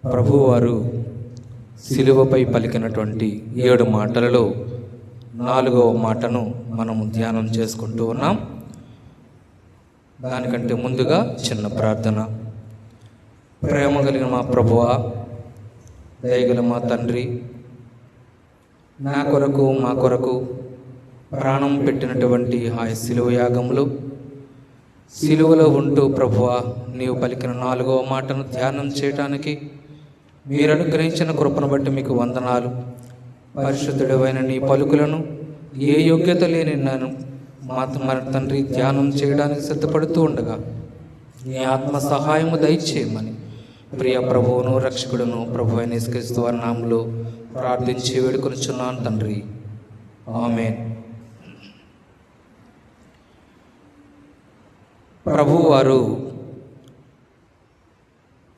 ప్రభువారు శిలువపై పలికినటువంటి 7 మాటలలో 4వ మాటను మనము ధ్యానం చేసుకుంటూ ఉన్నాం. దానికంటే ముందుగా చిన్న ప్రార్థన. ప్రేమ కలిగిన మా ప్రభువా, దయగల మా తండ్రి, నా కొరకు మా కొరకు ప్రాణం పెట్టినటువంటి ఆ శిలువ యాగంలో శిలువలో ఉంటూ ప్రభువా, నీవు పలికిన 4వ మాటను ధ్యానం చేయటానికి మీరు అనుగ్రహించిన కృపను బట్టి మీకు వందనాలు. పరిశుద్ధుడైన నీ పలుకులను ఏ యోగ్యత లేని నన్ను మన తండ్రి ధ్యానం చేయడానికి సిద్ధపడుతూ ఉండగా నీ ఆత్మ సహాయము దయచేయమని ప్రియ ప్రభువును రక్షకుడును ప్రభు అయిన యేసుక్రీస్తు వారి నామములో ప్రార్థించి వేడుకొనుచున్నాను తండ్రి, ఆమేన్. ప్రభువారు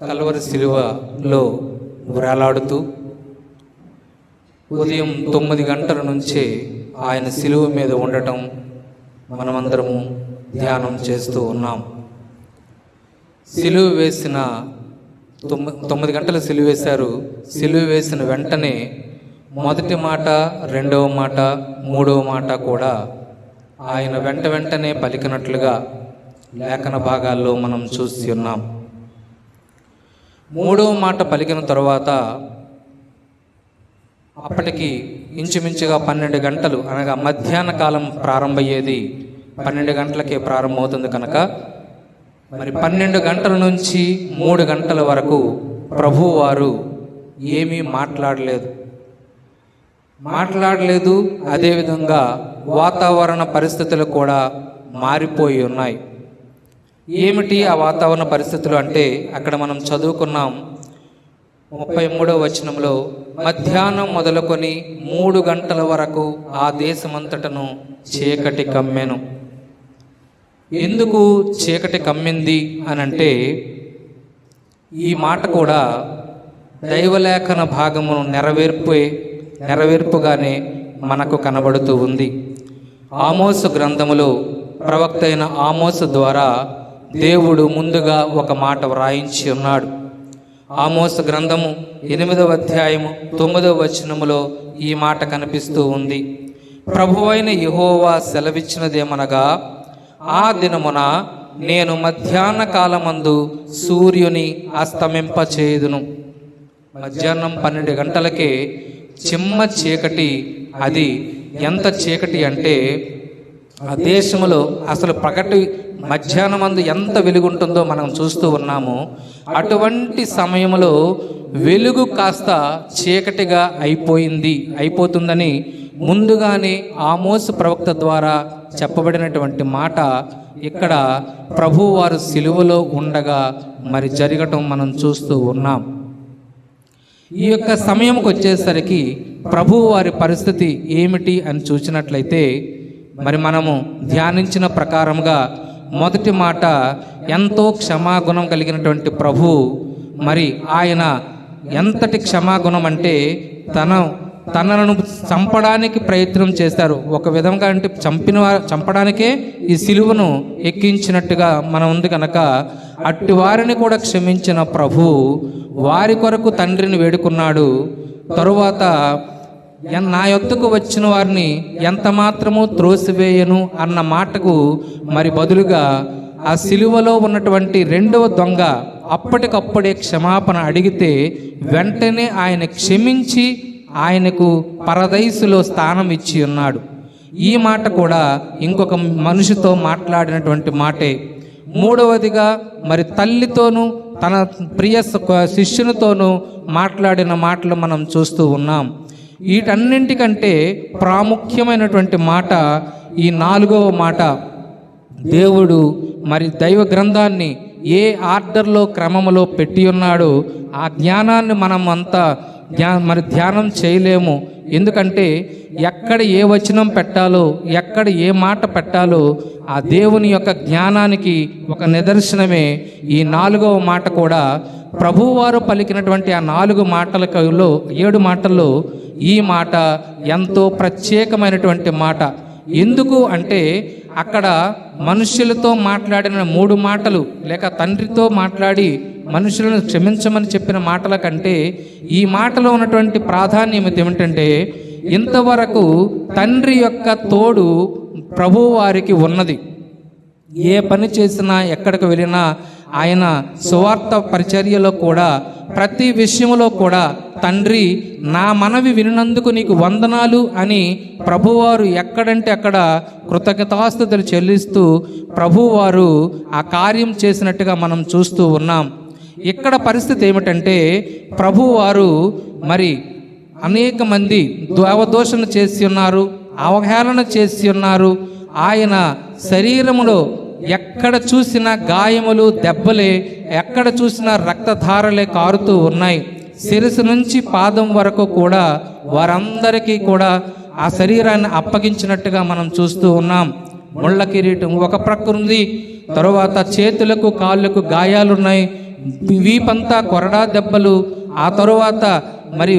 కల్వరి శిలువలో వేలాడుతూ ఉదయం 9 గంటల నుంచే ఆయన శిలువ మీద ఉండటం మనమందరము ధ్యానం చేస్తూ ఉన్నాం. శిలువ వేసిన 9 గంటల శిలువ వేశారు. శిలువ వేసిన వెంటనే మొదటి మాట, 2వ మాట, 3వ మాట కూడా ఆయన వెంటనే పలికినట్లుగా లేఖన భాగాల్లో మనం చూసి ఉన్నాం. 3వ మాట పలికిన తరువాత అప్పటికి ఇంచుమించుగా 12 గంటలు అనగా మధ్యాహ్న కాలం ప్రారంభమయ్యేది 12 గంటలకే ప్రారంభమవుతుంది కనుక మరి 12 గంటల నుంచి 3 గంటల వరకు ప్రభువారు ఏమీ మాట్లాడలేదు. అదేవిధంగా వాతావరణ పరిస్థితులు కూడా మారిపోయి ఉన్నాయి. ఏమిటి ఆ వాతావరణ పరిస్థితులు అంటే అక్కడ మనం చదువుకున్నాం 33వ వచనంలో, మధ్యాహ్నం మొదలుకొని 3 గంటల వరకు ఆ దేశమంతటను చీకటి కమ్మెను. ఎందుకు చీకటి కమ్మింది అనంటే ఈ మాట కూడా దైవలేఖన భాగమును నెరవేర్పుగానే మనకు కనబడుతూ ఉంది. ఆమోసు గ్రంథములో ప్రవక్త అయిన ఆమోసు ద్వారా దేవుడు ముందుగా ఒక మాట వ్రాయించి ఉన్నాడు. ఆమోసు గ్రంథము 8వ అధ్యాయము 9వ వచనములో ఈ మాట కనిపిస్తూ ఉంది. ప్రభువైన యెహోవా సెలవిచ్చినదేమనగా, ఆ దినమున నేను మధ్యాహ్న కాలమందు సూర్యుని అస్తమింపచేయుదును. మధ్యాహ్నం 12 గంటలకే చిమ్మ చీకటి. అది ఎంత చీకటి అంటే ఆ దేశంలో అసలు పగటి మధ్యాహ్నమందు ఎంత వెలుగుంటుందో మనం చూస్తూ ఉన్నాము. అటువంటి సమయంలో వెలుగు కాస్త చీకటిగా అయిపోతుందని ముందుగానే ఆమోసు ప్రవక్త ద్వారా చెప్పబడినటువంటి మాట ఇక్కడ ప్రభువారు శిలువలో ఉండగా మరి జరగటం మనం చూస్తూ ఉన్నాం. ఈ యొక్క సమయంకి వచ్చేసరికి ప్రభువారి పరిస్థితి ఏమిటి అని చూసినట్లయితే మరి మనము ధ్యానించిన ప్రకారంగా మొదటి మాట, ఎంతో క్షమాగుణం కలిగినటువంటి ప్రభు. మరి ఆయన ఎంతటి క్షమాగుణం అంటే తనను చంపడానికి ప్రయత్నం చేశారు. ఒక విధంగా అంటే చంపడానికే ఈ సిలువను ఎక్కించినట్టుగా మనం ఉంది కనుక అట్టి వారిని కూడా క్షమించిన ప్రభు వారి కొరకు తండ్రిని వేడుకున్నాడు. తరువాత నా యొద్దకు వచ్చిన వారిని ఎంత మాత్రము త్రోసివేయను అన్న మాటకు మరి బదులుగా ఆ సిలువలో ఉన్నటువంటి 2వ దొంగ అప్పటికప్పుడే క్షమాపణ అడిగితే వెంటనే ఆయన క్షమించి ఆయనకు పరదైసులో స్థానం ఇచ్చి ఉన్నాడు. ఈ మాట కూడా ఇంకొక మనిషితో మాట్లాడినటువంటి మాటే. 3వదిగా మరి తల్లితోనూ తన ప్రియ శిష్యునితోనూ మాట్లాడిన మాటలు మనం చూస్తూ ఉన్నాం. వీటన్నింటికంటే ప్రాముఖ్యమైనటువంటి మాట ఈ 4వ మాట. దేవుడు మరి దైవ గ్రంథాన్ని ఏ ఆర్డర్లో క్రమంలో పెట్టి ఉన్నాడో ఆ జ్ఞానాన్ని మనం అంతా ధ్యానం చేయలేము. ఎందుకంటే ఎక్కడ ఏ వచనం పెట్టాలో, ఎక్కడ ఏ మాట పెట్టాలో ఆ దేవుని యొక్క జ్ఞానానికి ఒక నిదర్శనమే ఈ 4వ మాట కూడా. ప్రభువారు పలికినటువంటి ఆ 4 మాటలలో 7 మాటల్లో ఈ మాట ఎంతో ప్రత్యేకమైనటువంటి మాట. ఎందుకు అంటే అక్కడ మనుష్యులతో మాట్లాడిన 3 మాటలు లేక తండ్రితో మాట్లాడి మనుషులను క్షమించమని చెప్పిన మాటల కంటే ఈ మాటలో ఉన్నటువంటి ప్రాధాన్యం ఏమిటంటే ఇంతవరకు తండ్రి యొక్క తోడు ప్రభువారికి ఉన్నది. ఏ పని చేసినా ఎక్కడికి వెళ్ళినా ఆయన సువార్త పరిచర్యలో కూడా ప్రతి విషయంలో కూడా తండ్రి నా మనవి వినినందుకు నీకు వందనాలు అని ప్రభువారు ఎక్కడంటే అక్కడ కృతజ్ఞతాస్తుతులు చెల్లిస్తూ ప్రభువారు ఆ కార్యం చేసినట్టుగా మనం చూస్తూ ఉన్నాం. ఇక్కడ పరిస్థితి ఏమిటంటే ప్రభువారు మరి అనేక మంది దేవదూషణ చేసి ఉన్నారు, అవహేళన చేసి ఉన్నారు. ఆయన శరీరములో ఎక్కడ చూసినా గాయములు దెబ్బలే, ఎక్కడ చూసినా రక్తధారలే కారుతూ ఉన్నాయి. శిరస్సు నుంచి పాదం వరకు కూడా వారందరికీ కూడా ఆ శరీరాన్ని అప్పగించినట్టుగా మనం చూస్తూ ఉన్నాం. ముళ్ళ కిరీటం ఒక ప్రక్క ఉంది, తరువాత చేతులకు కాళ్ళకు గాయాలున్నాయి, వీపంతా కొరడా దెబ్బలు, ఆ తరువాత మరి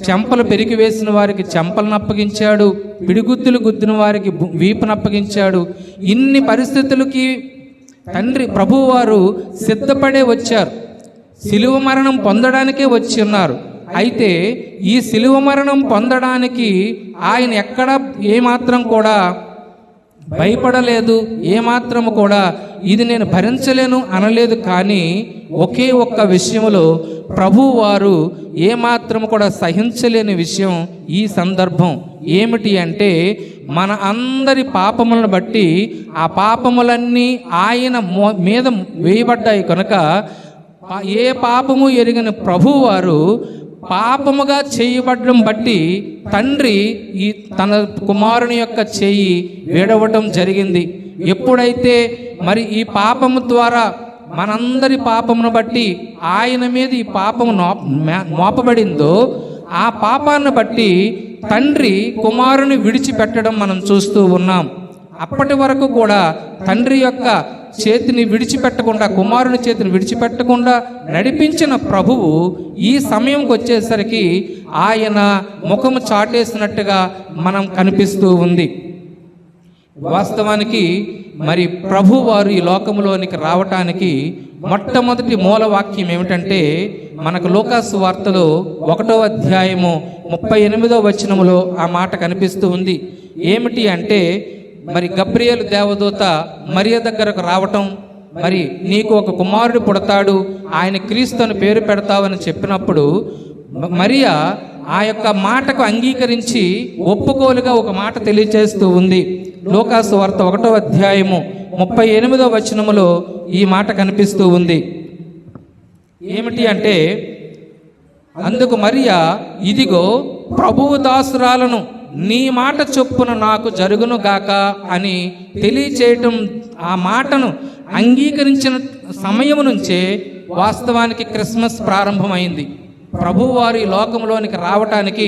చెంపలు పెరికి వేసిన వారికి చెంపలను అప్పగించాడు, పిడిగుద్దులు గుద్దిన వారికి వీపును అప్పగించాడు. ఇన్ని పరిస్థితులకి తండ్రి ప్రభువారు సిద్ధపడే వచ్చారు, శిలువ మరణం పొందడానికే వచ్చి ఉన్నారు. అయితే ఈ శిలువ మరణం పొందడానికి ఆయన ఎక్కడ ఏమాత్రం కూడా భయపడలేదు, ఏమాత్రము కూడా ఇది నేను భరించలేను అనలేదు. కానీ ఒకే ఒక్క విషయంలో ప్రభువారు ఏమాత్రము కూడా సహించలేని విషయం ఈ సందర్భం ఏమిటి అంటే మన అందరి పాపములను బట్టి ఆ పాపములన్నీ ఆయన మీద వేయబడ్డాయి కనుక ఏ పాపము ఎరిగిన ప్రభువారు పాపముగా చేయబడడం బట్టి తండ్రి ఈ తన కుమారుని యొక్క చెయ్యి విడవటం జరిగింది. ఎప్పుడైతే మరి ఈ పాపము ద్వారా మనందరి పాపమును బట్టి ఆయన మీద ఈ పాపము మోపబడిందో ఆ పాపాన్ని బట్టి తండ్రి కుమారుని విడిచిపెట్టడం మనం చూస్తూ ఉన్నాం. అప్పటి వరకు కూడా తండ్రి యొక్క చేతిని విడిచిపెట్టకుండా, కుమారుని చేతిని విడిచిపెట్టకుండా నడిపించిన ప్రభువు ఈ సమయంకి వచ్చేసరికి ఆయన ముఖము చాటేసినట్టుగా మనం కనిపిస్తూ ఉంది. వాస్తవానికి మరి ప్రభువారు ఈ లోకంలోనికి రావటానికి మొట్టమొదటి మూలవాక్యం ఏమిటంటే మనకు లూకాసు వార్తలో 1వ అధ్యాయము 38వ వచనములో ఆ మాట కనిపిస్తూ ఉంది. ఏమిటి అంటే మరి గబ్రియేలు దేవదూత మరియ దగ్గరకు రావటం, మరి నీకు ఒక కుమారుడు పుడతాడు, ఆయన క్రీస్తు అని పేరు పెడతావని చెప్పినప్పుడు మరియా ఆ యొక్క మాటకు అంగీకరించి ఒప్పుకోలుగా ఒక మాట తెలియచేస్తూ ఉంది. లూకాసు వార్త 1వ అధ్యాయము 38వ వచనములో ఈ మాట కనిపిస్తూ ఉంది. ఏమిటి అంటే అందుకు మరియా ఇదిగో ప్రభువు దాసురాలను, నీ మాట చొప్పున నాకు జరుగును గాక అని తెలియచేయటం, ఆ మాటను అంగీకరించిన సమయం నుంచే వాస్తవానికి క్రిస్మస్ ప్రారంభమైంది. ప్రభువారి లోకంలోనికి రావటానికి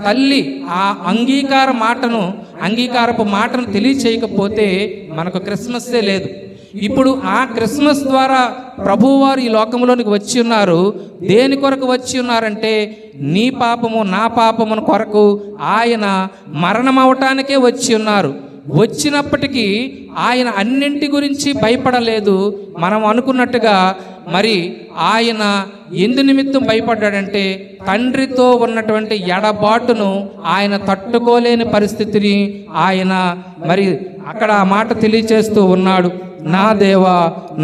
తల్లి ఆ అంగీకారపు మాటను తెలియచేయకపోతే మనకు క్రిస్మస్సే లేదు. ఇప్పుడు ఆ క్రిస్మస్ ద్వారా ప్రభువారు ఈ లోకంలోనికి వచ్చి ఉన్నారు. దేని కొరకు వచ్చి ఉన్నారంటే నీ పాపము నా పాపమును కొరకు ఆయన మరణం అవటానికే వచ్చి ఉన్నారు. వచ్చినప్పటికీ ఆయన అన్నింటి గురించి భయపడలేదు. మనం అనుకున్నట్టుగా మరి ఆయన ఎందు నిమిత్తం భయపడ్డాడంటే తండ్రితో ఉన్నటువంటి ఎడబాటును ఆయన తట్టుకోలేని పరిస్థితిని ఆయన మరి అక్కడ ఆ మాట తెలియచేస్తూ ఉన్నాడు. నా దేవా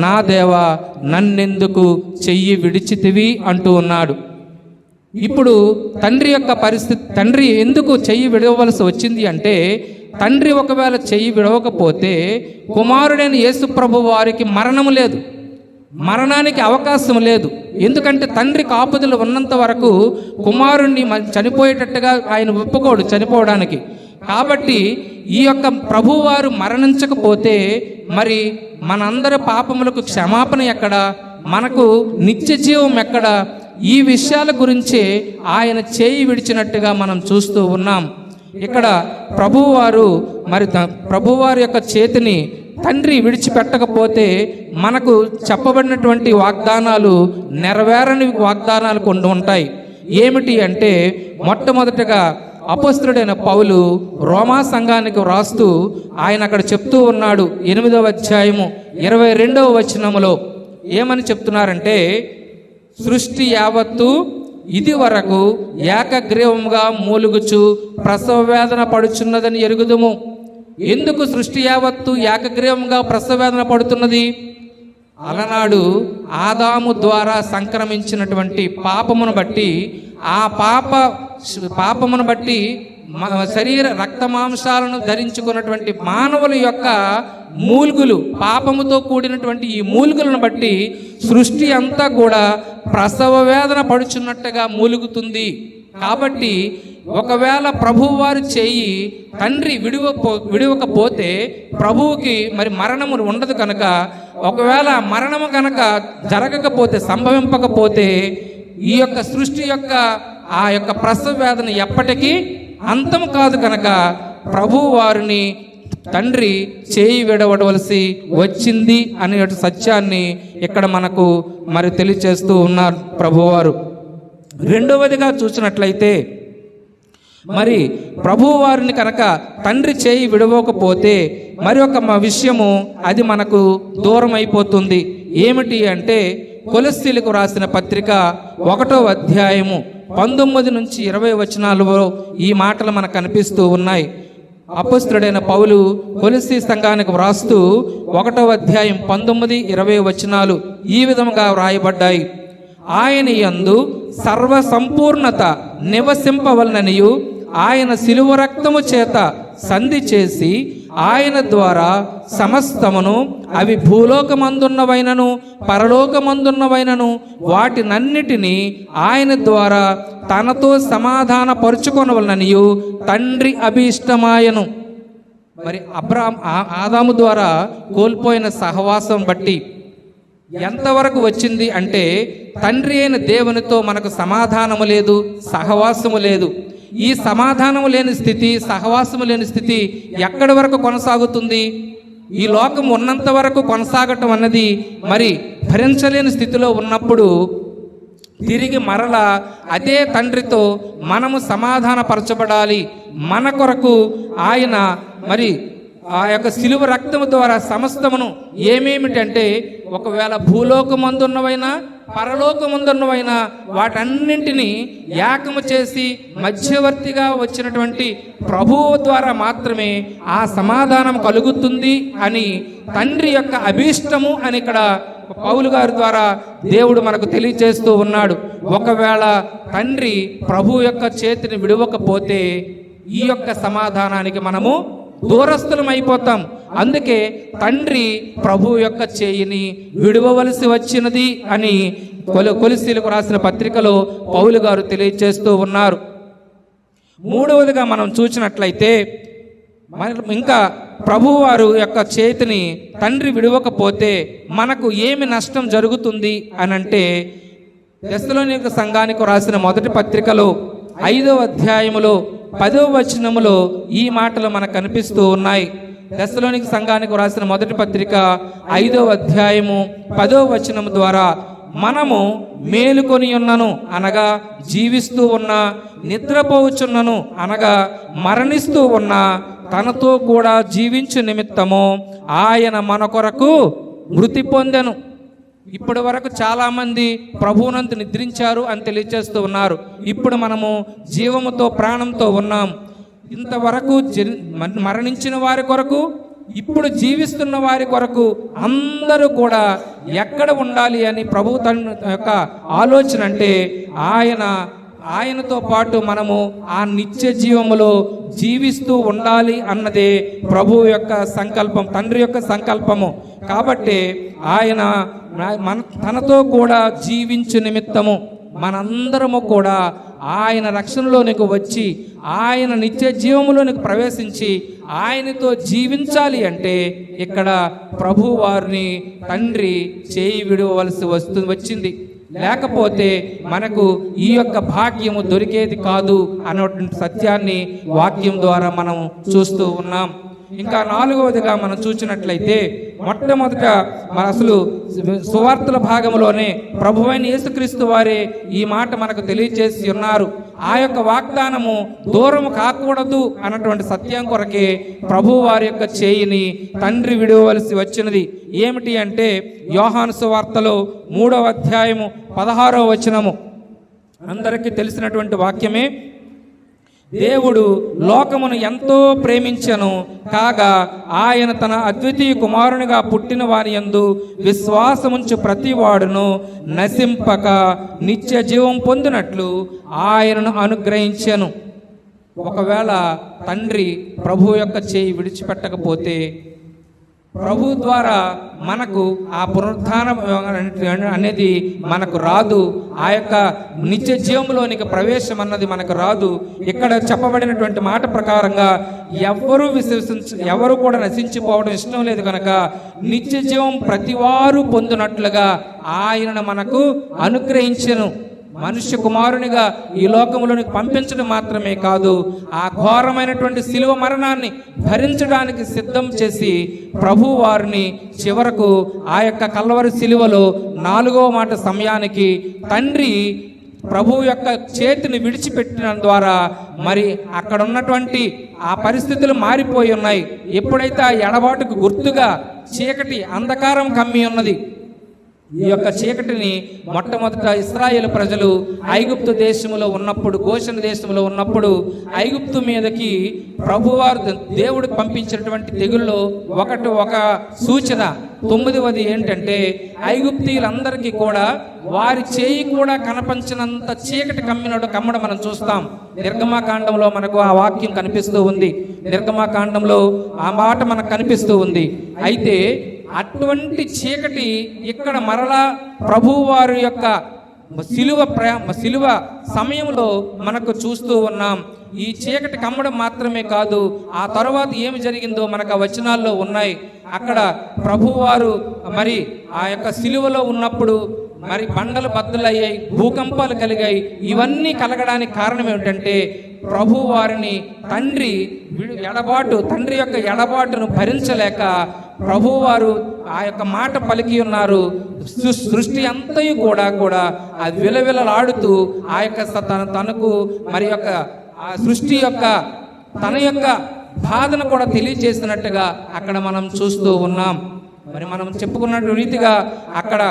నా దేవా నన్నెందుకు చెయ్యి విడిచితివి అంటూ ఉన్నాడు. ఇప్పుడు తండ్రి యొక్క పరిస్థితి, తండ్రి ఎందుకు చెయ్యి విడవలసి వచ్చింది అంటే తండ్రి ఒకవేళ చెయ్యి విడవకపోతే కుమారుడైన యేసు ప్రభు వారికి మరణం లేదు, మరణానికి అవకాశం లేదు. ఎందుకంటే తండ్రి కాపుదలు ఉన్నంత వరకు కుమారుణ్ణి చనిపోయేటట్టుగా ఆయన ఒప్పుకోడు చనిపోవడానికి. కాబట్టి ఈ యొక్క ప్రభువారు మరణించకపోతే మరి మనందరి పాపములకు క్షమాపణ ఎక్కడ, మనకు నిత్య జీవం ఎక్కడ? ఈ విషయాల గురించే ఆయన చేయి విడిచినట్టుగా మనం చూస్తూ ఉన్నాం. ఇక్కడ ప్రభువారు మరి ప్రభువారి యొక్క చేతిని తండ్రి విడిచిపెట్టకపోతే మనకు చెప్పబడినటువంటి వాగ్దానాలు నెరవేరని వాగ్దానాలు కొన్ని ఉంటాయి. ఏమిటి అంటే మొట్టమొదటిగా అపోస్తలుడైన పౌలు రోమా సంఘానికి వ్రాస్తూ ఆయన అక్కడ చెప్తూ ఉన్నాడు. 8వ అధ్యాయము 22వ వచనములో ఏమని చెప్తున్నారంటే, సృష్టి యావత్తు ఇది వరకు ఏకగ్రీవముగా మూలుగుచు ప్రసవ వేదన పడుచున్నదని ఎరుగుదుము. ఎందుకు సృష్టి యావత్తు ఏకగ్రీవంగా ప్రసవ వేదన పడుతున్నది? అలనాడు ఆదాము ద్వారా సంక్రమించినటువంటి పాపమును బట్టి, ఆ పాపమును బట్టి శరీర రక్తమాంసాలను ధరించుకున్నటువంటి మానవుల యొక్క మూలుగులు, పాపముతో కూడినటువంటి ఈ మూలుగులను బట్టి సృష్టి అంతా కూడా ప్రసవ వేదన పడుచున్నట్టుగా మూలుగుతుంది. కాబట్టి ఒకవేళ ప్రభువారు చేయి తండ్రి విడవకపోతే ప్రభువుకి మరి మరణము ఉండదు కనుక, ఒకవేళ మరణము కనుక జరగకపోతే, సంభవింపకపోతే ఈ యొక్క సృష్టి యొక్క ఆ యొక్క ప్రసవ వేదన ఎప్పటికీ అంతం కాదు కనుక ప్రభువు వారిని తండ్రి చేయి విడవడవలసి వచ్చింది అనే సత్యాన్ని ఇక్కడ మనకు మరి తెలియచేస్తూ ఉన్నారు ప్రభువారు. రెండవదిగా చూసినట్లయితే, మరి ప్రభువు వారిని కనుక తండ్రి చేయి విడవకపోతే మరి ఒక విషయము అది మనకు దూరం అయిపోతుంది. ఏమిటి అంటే, కొలస్సీలకు రాసిన పత్రిక 1వ అధ్యాయము 19 నుంచి 20 వచనాలలో ఈ మాటలు మనకు కనిపిస్తూ ఉన్నాయి. అపోస్తలుడైన పౌలు కొలస్సీ సంఘానికి వ్రాస్తూ 1వ అధ్యాయం 19, 20 వచనాలు ఈ విధంగా వ్రాయబడ్డాయి. ఆయన యందు సర్వ సంపూర్ణత నివసింపవలననియు ఆయన శిలువ రక్తము చేత సంధి చేసి ఆయన ద్వారా సమస్తమును, అవి భూలోకమందున్నవైనను పరలోకమందున్నవైనను వాటినన్నిటినీ ఆయన ద్వారా తనతో సమాధానపరుచుకొనవలననియు తండ్రి అభీష్టమాయను. మరి ఆదాము ద్వారా కోల్పోయిన సహవాసం బట్టి ఎంతవరకు వచ్చింది అంటే, తండ్రి అయిన దేవునితో మనకు సమాధానము లేదు, సహవాసము లేదు. ఈ సమాధానము లేని స్థితి, సహవాసము లేని స్థితి ఎక్కడి వరకు కొనసాగుతుంది? ఈ లోకం ఉన్నంత వరకు కొనసాగటం అన్నది మరి భరించలేని స్థితిలో ఉన్నప్పుడు తిరిగి మరలా అదే తండ్రితో మనము సమాధానపరచబడాలి. మన కొరకు ఆయన మరి ఆ యొక్క శిలువ రక్తము ద్వారా సమస్తమును ఏమేమిటంటే, ఒకవేళ భూలోకమందున్నవైనా పరలోకమందున్నవైనా వాటన్నింటినీ ఏకము చేసి మధ్యవర్తిగా వచ్చినటువంటి ప్రభువు ద్వారా మాత్రమే ఆ సమాధానం కలుగుతుంది అని తండ్రి యొక్క అభీష్టము అని ఇక్కడ పౌలు గారి ద్వారా దేవుడు మనకు తెలియజేస్తూ ఉన్నాడు. ఒకవేళ తండ్రి ప్రభు యొక్క చేతిని విడవకపోతే ఈ యొక్క సమాధానానికి మనము దూరస్థులం అయిపోతాం. అందుకే తండ్రి ప్రభు యొక్క చేయిని విడవవలసి వచ్చినది అని కొలస్సీలకు రాసిన పత్రికలో పౌలు గారు తెలియజేస్తూ ఉన్నారు. మూడవదిగా మనం చూసినట్లయితే, ఇంకా ప్రభువారు యొక్క చేతిని తండ్రి విడవకపోతే మనకు ఏమి నష్టం జరుగుతుంది అని అంటే, తెస్సలోనిక సంఘానికి రాసిన మొదటి పత్రికలో 5వ అధ్యాయములో 10వ వచనములో ఈ మాటలు మనకు కనిపిస్తూ ఉన్నాయి. తెస్సలోనిక సంఘానికి రాసిన మొదటి పత్రిక 5వ అధ్యాయము 10వ వచనము ద్వారా, మనము మేలుకొని ఉన్నను అనగా జీవిస్తూ ఉన్నా, నిద్రపోవచ్చున్నను అనగా మరణిస్తూ ఉన్నా, తనతో కూడా జీవించు నిమిత్తము ఆయన మన కొరకు మృతి పొందెను. ఇప్పటి వరకు చాలామంది ప్రభువునందు నిద్రించారు అని తెలియజేస్తూ ఉన్నారు. ఇప్పుడు మనము జీవముతో ప్రాణంతో ఉన్నాం. ఇంతవరకు మరణించిన వారి కొరకు, ఇప్పుడు జీవిస్తున్న వారి కొరకు అందరూ కూడా ఎక్కడ ఉండాలి అని ప్రభు తన యొక్క ఆలోచన అంటే, ఆయనతో పాటు మనము ఆ నిత్య జీవములో జీవిస్తూ ఉండాలి అన్నదే ప్రభువు యొక్క సంకల్పం, తండ్రి యొక్క సంకల్పము. కాబట్టి ఆయన తనతో కూడా జీవించు నిమిత్తము మనందరము కూడా ఆయన రక్షణలోనికి వచ్చి, ఆయన నిత్య జీవములోనికి ప్రవేశించి ఆయనతో జీవించాలి అంటే ఇక్కడ ప్రభు వారిని తండ్రి చేయి విడవలసి వచ్చింది. లేకపోతే మనకు ఈ యొక్క భాగ్యము దొరికేది కాదు అన్నటువంటి సత్యాన్ని వాక్యం ద్వారా మనం చూస్తూ ఉన్నాం. ఇంకా నాలుగవదిగా మనం చూసినట్లయితే, మొట్టమొదట మన అసలు సువార్తల భాగంలోనే ప్రభువైన యేసుక్రీస్తు వారే ఈ మాట మనకు తెలియజేసి ఉన్నారు. ఆ యొక్క వాగ్దానము దూరం కాకూడదు అన్నటువంటి సత్యం కొరకే ప్రభు వారి యొక్క చేయిని తండ్రి విడవలసి వచ్చినది. ఏమిటి అంటే యోహాను సువార్తలో 3వ అధ్యాయము 16వ వచనము అందరికీ తెలిసినటువంటి వాక్యమే. దేవుడు లోకమును ఎంతో ప్రేమించెను కాగా ఆయన తన అద్వితీయ కుమారునిగా పుట్టిన వారి యందు విశ్వాసముంచు ప్రతి వాడును నశింపక నిత్య జీవం పొందినట్లు ఆయనను అనుగ్రహించెను. ఒకవేళ తండ్రి ప్రభు యొక్క చేయి విడిచిపెట్టకపోతే ప్రభు ద్వారా మనకు ఆ పునరుద్ధానం అనేది మనకు రాదు. ఆ యొక్క నిత్య జీవంలోనికి ప్రవేశం అన్నది మనకు రాదు. ఇక్కడ చెప్పబడినటువంటి మాట ప్రకారంగా ఎవరు కూడా నశించిపోవడం ఇష్టం లేదు కనుక నిత్య జీవం ప్రతివారు పొందినట్లుగా ఆయనను మనకు అనుగ్రహించెను. మనుష్య కుమారునిగా ఈ లోకంలోనికి పంపించడం మాత్రమే కాదు, ఆ ఘోరమైనటువంటి శిలువ మరణాన్ని భరించడానికి సిద్ధం చేసి ప్రభు వారిని చివరకు ఆ యొక్క కల్వరి శిలువలో 4వ మాట సమయానికి తండ్రి ప్రభు యొక్క చేతిని విడిచిపెట్టిన ద్వారా మరి అక్కడ ఉన్నటువంటి ఆ పరిస్థితులు మారిపోయి ఉన్నాయి. ఎప్పుడైతే ఆ ఎడబాటుకు గుర్తుగా చీకటి అంధకారం కమ్మి ఉన్నది, ఈ యొక్క చీకటిని మొట్టమొదట ఇశ్రాయేలు ప్రజలు ఐగుప్తు దేశంలో ఉన్నప్పుడు, గోషెను దేశంలో ఉన్నప్పుడు ఐగుప్తు మీదకి ప్రభువారు దేవుడు పంపించినటువంటి తెగుల్లో ఒక సూచన 9వది ఏంటంటే ఐగుప్తీయులందరికీ కూడా వారి చేయి కూడా కనపంచినంత చీకటి కమ్మడం మనం చూస్తాం. నిర్గమాకాండంలో మనకు ఆ వాక్యం కనిపిస్తూ ఉంది. నిర్గమాకాండంలో ఆ మాట మనకు కనిపిస్తూ ఉంది. అయితే అటువంటి చీకటి ఇక్కడ మరలా ప్రభువారి యొక్క శిలువ సమయంలో మనకు చూస్తూ ఉన్నాం. ఈ చీకటి కమ్మడం మాత్రమే కాదు, ఆ తర్వాత ఏమి జరిగిందో మనకు ఆ వచనాల్లో ఉన్నాయి. అక్కడ ప్రభువారు మరి ఆ యొక్క శిలువలో ఉన్నప్పుడు మరి బండలు బద్దలయ్యాయి, భూకంపాలు కలిగాయి. ఇవన్నీ కలగడానికి కారణం ఏమిటంటే ప్రభు వారిని తండ్రి యొక్క ఎడబాటును భరించలేక ప్రభువారు ఆ యొక్క మాట పలికి ఉన్నారు. సృష్టి అంతయు కూడా అది విలవిలలాడుతూ ఆ యొక్క తనకు మరి యొక్క ఆ సృష్టి యొక్క తన యొక్క బాధను కూడా తెలియజేసినట్టుగా అక్కడ మనం చూస్తూ ఉన్నాం. మరి మనం చెప్పుకున్నట్టు రీతిగా అక్కడ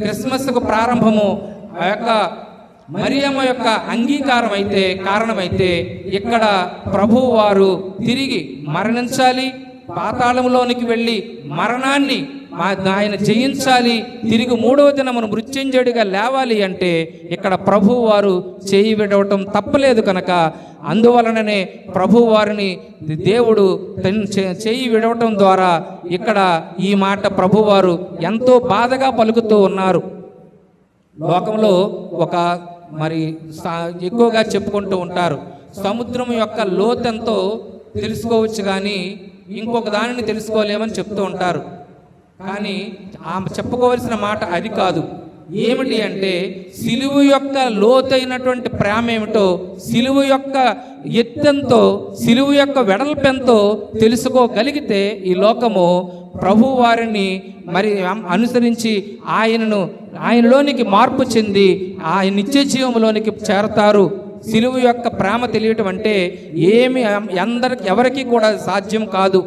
క్రిస్మస్కు ప్రారంభము ఆ యొక్క మరియమ్మ యొక్క అంగీకారం అయితే కారణమైతే ఇక్కడ ప్రభువు వారు తిరిగి మరణించాలి, పాతాళంలోనికి వెళ్ళి మరణాన్ని ఆయన జయించాలి, తిరిగి 3వ దినమును మృత్యుంజయుడిగా లేవాలి అంటే ఇక్కడ ప్రభువు వారు చేయి విడవటం తప్పలేదు కనుక అందువలననే ప్రభు వారిని దేవుడు చేయి విడవటం ద్వారా ఇక్కడ ఈ మాట ప్రభువారు ఎంతో బాధగా పలుకుతూ ఉన్నారు. లోకంలో ఒక మరి ఎక్కువగా చెప్పుకుంటూ ఉంటారు, సముద్రం యొక్క లోతెంతో తెలుసుకోవచ్చు కానీ ఇంకొక దానిని తెలుసుకోలేమని చెప్తూ ఉంటారు. కానీ చెప్పుకోవలసిన మాట అది కాదు. ఏమిటి అంటే సిలువ యొక్క లోతైనటువంటి ప్రేమ ఏమిటో, సిలువ యొక్క ఎత్తెంతో, సిలువ యొక్క వెడల్పెంతో తెలుసుకోగలిగితే ఈ లోకము ప్రభు వారిని మరి అనుసరించి ఆయనలోనికి మార్పు చెంది ఆయన నిత్య జీవంలోనికి చేరతారు. సిలువ యొక్క ప్రేమ తెలియటం అంటే ఎవరికి కూడా సాధ్యం కాదు.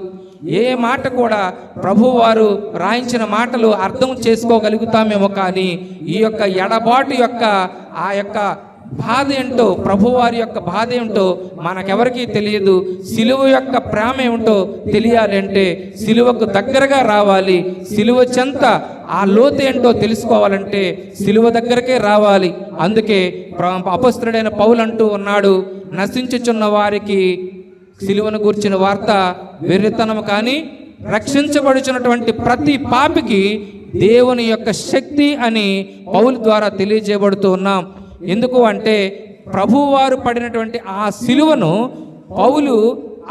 ఏ మాట కూడా ప్రభువారు రాయించిన మాటలు అర్థం చేసుకోగలుగుతామేమో కానీ ఈ యొక్క ఎడబాటు యొక్క ఆ యొక్క బాధ ఏంటో, ప్రభువారి యొక్క బాధ ఏమిటో మనకెవరికీ తెలియదు. సిలువ యొక్క ప్రేమ ఏమిటో తెలియాలి అంటే సిలువకు దగ్గరగా రావాలి. సిలువ చెంత ఆ లోతు ఏంటో తెలుసుకోవాలంటే సిలువ దగ్గరకే రావాలి. అందుకే అపొస్తలుడైన పౌలు అంటూ ఉన్నాడు, నశించుచున్న వారికి సిలువను గూర్చిన వార్త వెర్రితనం కానీ రక్షించబడుచున్నటువంటి ప్రతి పాపికి దేవుని యొక్క శక్తి అని పౌలు ద్వారా తెలియజేయబడుతూ ఉన్నాం. ఎందుకు అంటే ప్రభువారు పడినటువంటి ఆ సిలువను పౌలు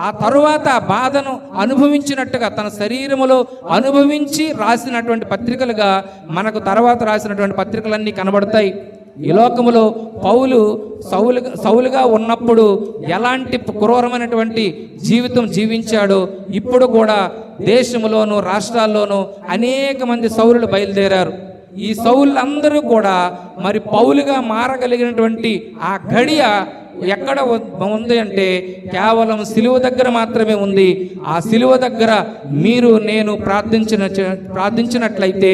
ఆ తరువాత బాధను అనుభవించినట్టుగా తన శరీరములో అనుభవించి రాసినటువంటి పత్రికలుగా మనకు తర్వాత రాసినటువంటి పత్రికలన్నీ కనబడతాయి. ఈ లోకములో పౌలు సౌలుగా ఉన్నప్పుడు ఎలాంటి క్రూరమైనటువంటి జీవితం జీవించాడో ఇప్పుడు కూడా దేశంలోనూ రాష్ట్రాల్లోనూ అనేక మంది సౌలులు బయలుదేరారు. ఈ సౌలులందరూ కూడా మరి పౌలుగా మారగలిగినటువంటి ఆ గడియ ఎక్కడ ఉంది అంటే కేవలం సిలువ దగ్గర మాత్రమే ఉంది. ఆ సిలువ దగ్గర మీరు నేను ప్రార్థించినట్లయితే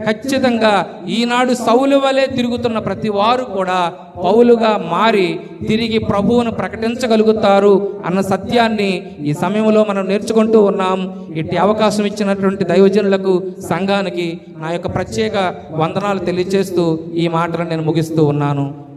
ఖచ్చితంగా ఈనాడు సౌలు వలె తిరుగుతున్న ప్రతి వారు కూడా పౌలుగా మారి తిరిగి ప్రభువును ప్రకటించగలుగుతారు అన్న సత్యాన్ని ఈ సమయంలో మనం నేర్చుకుంటూ ఉన్నాం. ఇట్టి అవకాశం ఇచ్చినటువంటి దైవజనులకు, సంఘానికి నా యొక్క ప్రత్యేక వందనాలు తెలియజేస్తూ ఈ మాటలను నేను ముగిస్తూ ఉన్నాను.